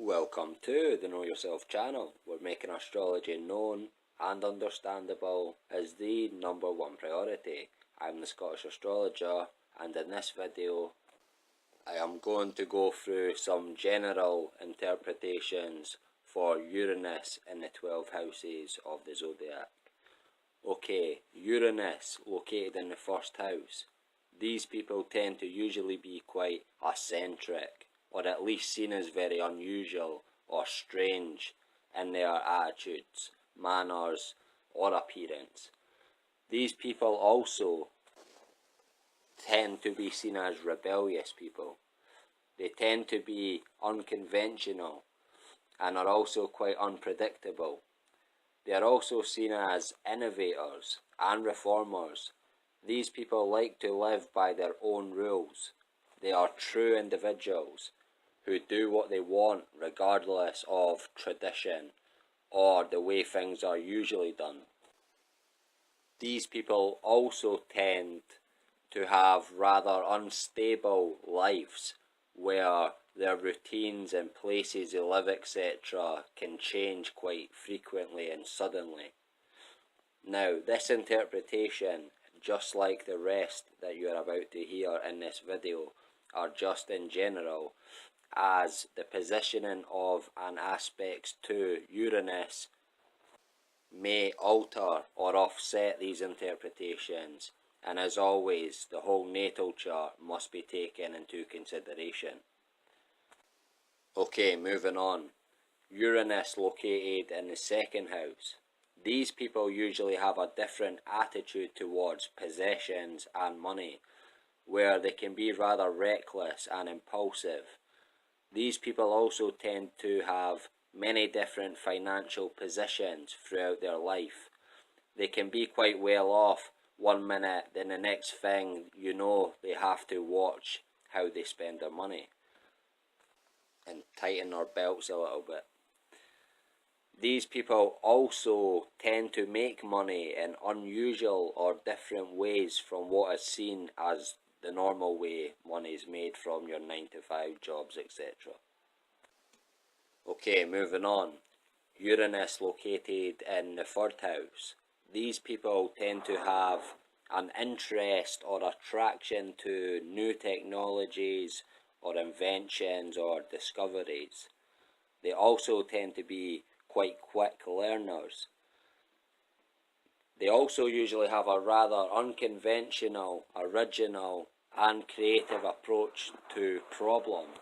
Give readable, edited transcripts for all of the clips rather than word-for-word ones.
Welcome to the Know Yourself channel. We're making astrology known and understandable as the #1 priority. I'm the Scottish astrologer, and in this video I am going to go through some general interpretations for Uranus in the 12 houses of the zodiac. Okay, Uranus located in the first house. These people tend to usually be quite eccentric, or at least seen as very unusual or strange in their attitudes, manners, or appearance. These people also tend to be seen as rebellious people. They tend to be unconventional and are also quite unpredictable. They are also seen as innovators and reformers. These people like to live by their own rules. They are true individuals who do what they want regardless of tradition or the way things are usually done. These people also tend to have rather unstable lives where their routines and places they live, etc. can change quite frequently and suddenly. Now, this interpretation, just like the rest that you are about to hear in this video, are just in general, as the positioning of and aspects to Uranus may alter or offset these interpretations, and as always the whole natal chart must be taken into consideration. Okay, moving on. Uranus located in the second house. These people usually have a different attitude towards possessions and money, where they can be rather reckless and impulsive. These people also tend to have many different financial positions throughout their life. They can be quite well off one minute, then the next thing you know they have to watch how they spend their money and tighten their belts a little bit. These people also tend to make money in unusual or different ways from what is seen as the normal way money is made from your 9-to-5 jobs, etc. Okay, moving on. Uranus located in the third house. These people tend to have an interest or attraction to new technologies or inventions or discoveries. They also tend to be quite quick learners. They also usually have a rather unconventional, original, and creative approach to problems.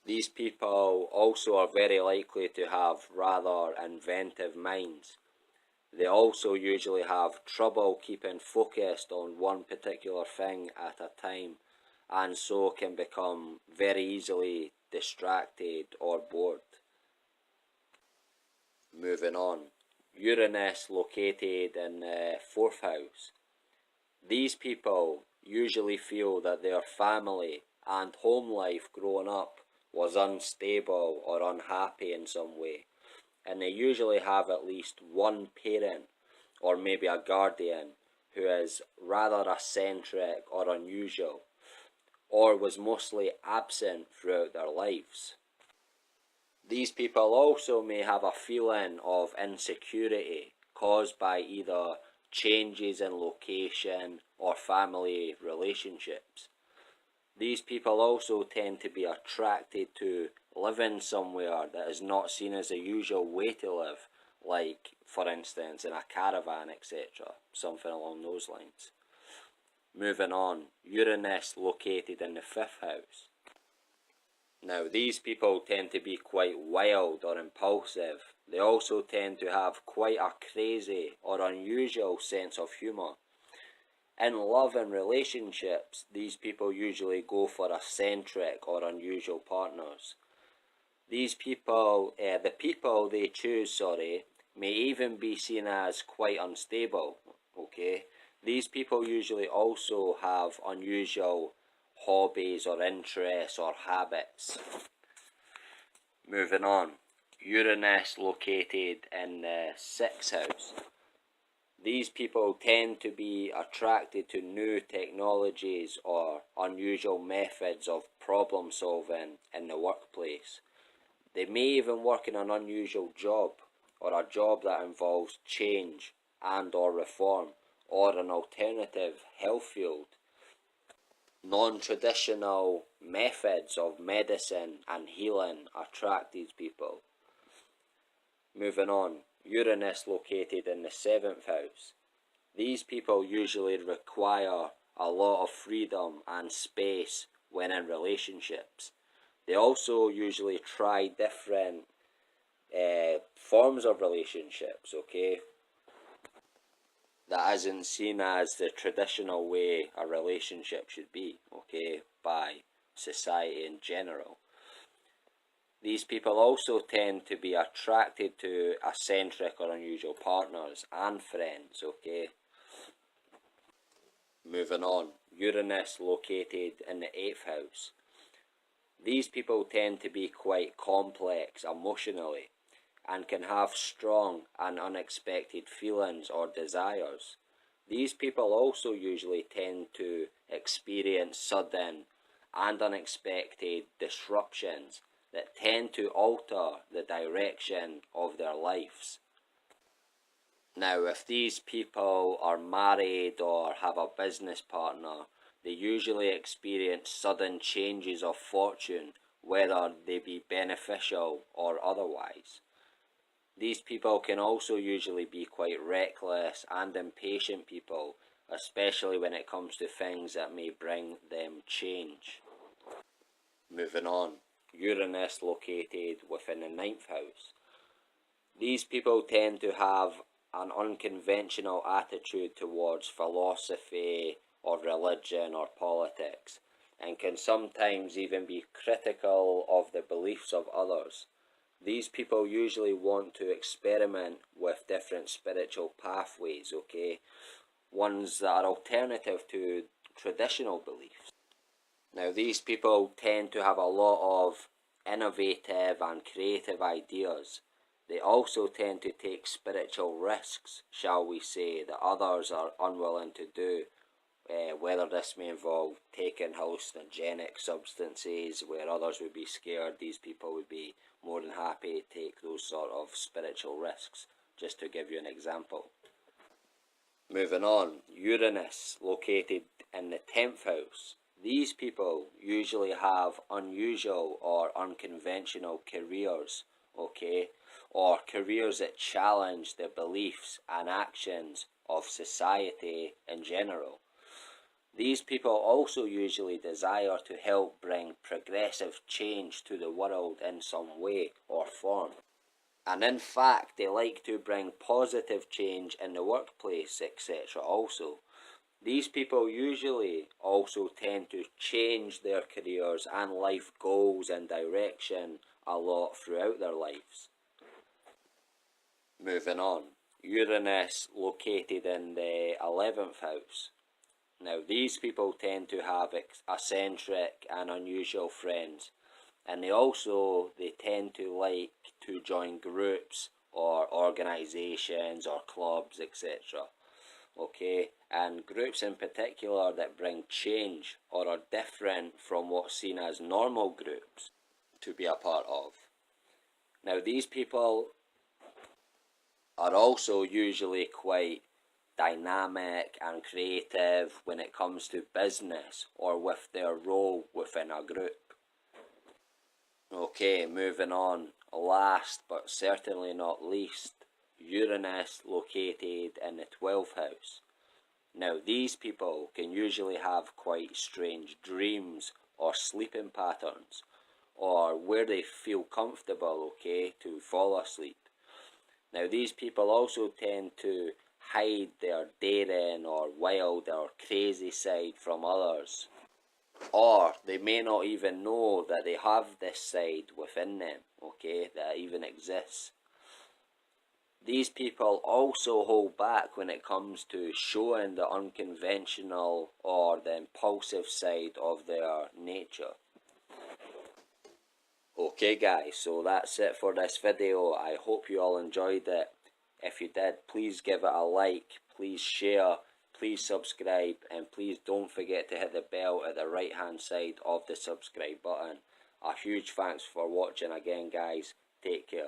These people also are very likely to have rather inventive minds. They also usually have trouble keeping focused on one particular thing at a time, and so can become very easily distracted or bored. Moving on. Uranus located in the fourth house. These people usually feel that their family and home life growing up was unstable or unhappy in some way, and they usually have at least one parent or maybe a guardian who is rather eccentric or unusual, or was mostly absent throughout their lives. These people also may have a feeling of insecurity caused by either changes in location or family relationships. These people also tend to be attracted to living somewhere that is not seen as the usual way to live, like, for instance, in a caravan, etc., something along those lines. Moving on, Uranus located in the fifth house. Now, these people tend to be quite wild or impulsive. They also tend to have quite a crazy or unusual sense of humour. In love and relationships, these people usually go for eccentric or unusual partners. These people, the people they choose, may even be seen as quite unstable, okay? These people usually also have unusual hobbies or interests or habits. Moving on. Uranus located in the sixth house. These people tend to be attracted to new technologies or unusual methods of problem solving in the workplace. They may even work in an unusual job, or a job that involves change and or reform, or an alternative health field. Non-traditional methods of medicine and healing attract these people. Moving on, Uranus located in the 7th house. These people usually require a lot of freedom and space when in relationships. They also usually try different forms of relationships, okay? That isn't seen as the traditional way a relationship should be, okay, by society in general. These people also tend to be attracted to eccentric or unusual partners and friends, okay? Moving on, Uranus located in the 8th house. These people tend to be quite complex emotionally and can have strong and unexpected feelings or desires. These people also usually tend to experience sudden and unexpected disruptions that tend to alter the direction of their lives. Now, if these people are married or have a business partner, they usually experience sudden changes of fortune, whether they be beneficial or otherwise. These people can also usually be quite reckless and impatient people, especially when it comes to things that may bring them change. Moving on, Uranus located within the 9th house. These people tend to have an unconventional attitude towards philosophy or religion or politics, and can sometimes even be critical of the beliefs of others. These people usually want to experiment with different spiritual pathways, okay? Ones that are alternative to traditional beliefs. Now, these people tend to have a lot of innovative and creative ideas. They also tend to take spiritual risks, shall we say, that others are unwilling to do. Whether this may involve taking hallucinogenic substances where others would be scared, these people would be more than happy to take those sort of spiritual risks, just to give you an example. Moving on, Uranus located in the 10th house. These people usually have unusual or unconventional careers, okay, or careers that challenge the beliefs and actions of society in general. These people also usually desire to help bring progressive change to the world in some way or form. And in fact, they like to bring positive change in the workplace, etc. also. These people usually also tend to change their careers and life goals and direction a lot throughout their lives. Moving on, Uranus located in the 11th house. Now, these people tend to have eccentric and unusual friends, and they tend to like to join groups or organisations or clubs, etc. Okay, and groups in particular that bring change or are different from what's seen as normal groups to be a part of. Now, these people are also usually quite dynamic and creative when it comes to business or with their role within a group. Okay, moving on, last but certainly not least, Uranus located in the 12th house. Now, these people can usually have quite strange dreams or sleeping patterns, or where they feel comfortable, okay, to fall asleep. Now, these people also tend to hide their daring or wild or crazy side from others, or they may not even know that they have this side within them, okay, that even exists. These people also hold back when it comes to showing the unconventional or the impulsive side of their nature. Okay guys, so that's it for this video. I hope you all enjoyed it. If you did, please give it a like, please share, please subscribe, and please don't forget to hit the bell at the right hand side of the subscribe button. A huge thanks for watching again, guys. Take care.